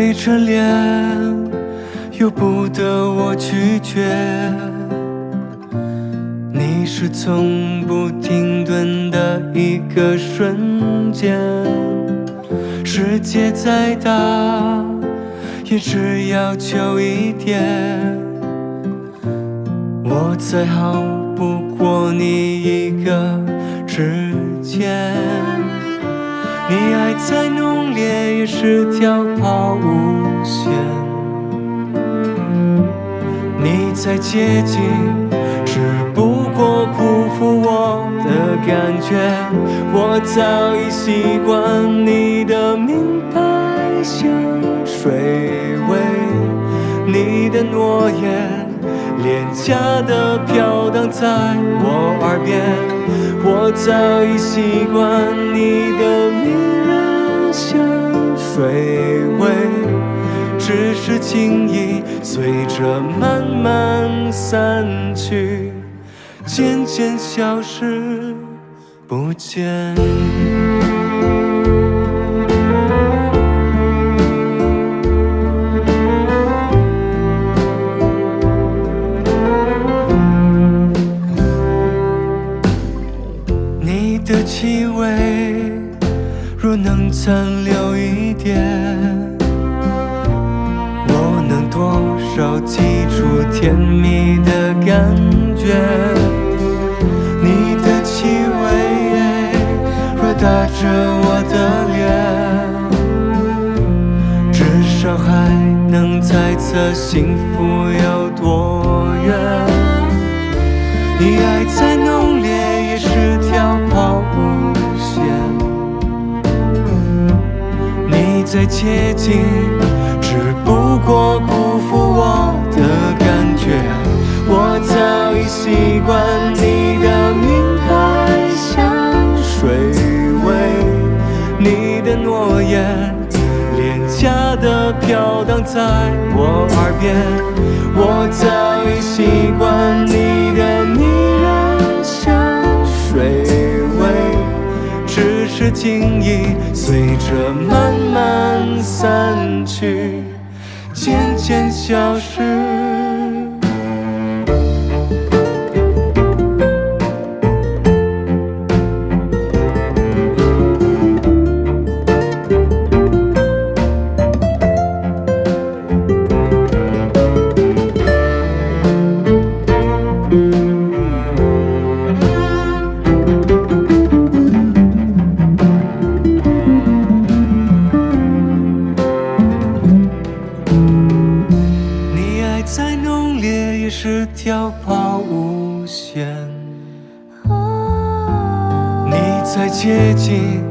吹着脸，由不得我拒绝。你是从不停顿的一个瞬间，世界再大，也只要求一点。我再好不过你一个指尖，你爱再浓烈也是条抛物线。你再接近，只不过辜负我的感觉。我早已习惯你的明白像水味，你的诺言廉价的飘荡在我耳边。我早已习惯你的迷人像水味，只是情意随着慢慢散去，渐渐消失不见。你的气味若能残留一点，我能多少记住甜蜜的感觉。你的气味若打着我的脸，至少还能猜测幸福有多远。你爱再浓烈也是条抛物线，你再接近只不过辜负我的感觉。我早已习惯你的明白像水味，你的诺言廉价的飘荡在我耳边。我早已习惯你的迷人像水味，只是情意随着慢慢散去，渐渐消失。再浓烈也是条抛物线，你再接近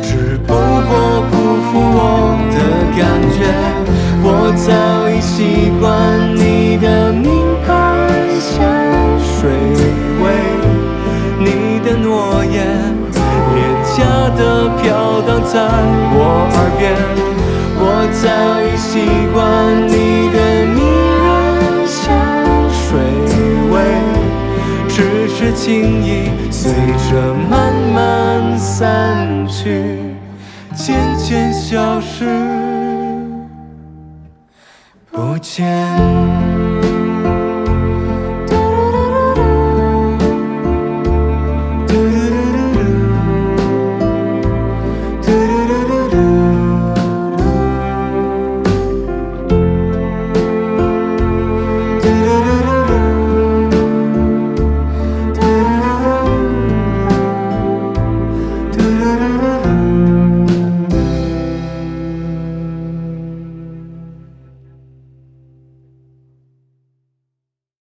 只不过辜负我的感觉。我早已习惯你的明白像水味，你的诺言廉价的飘荡在我耳边。我早已习惯你的迷人像水味，只是情意随着慢慢散去，渐渐消失不见。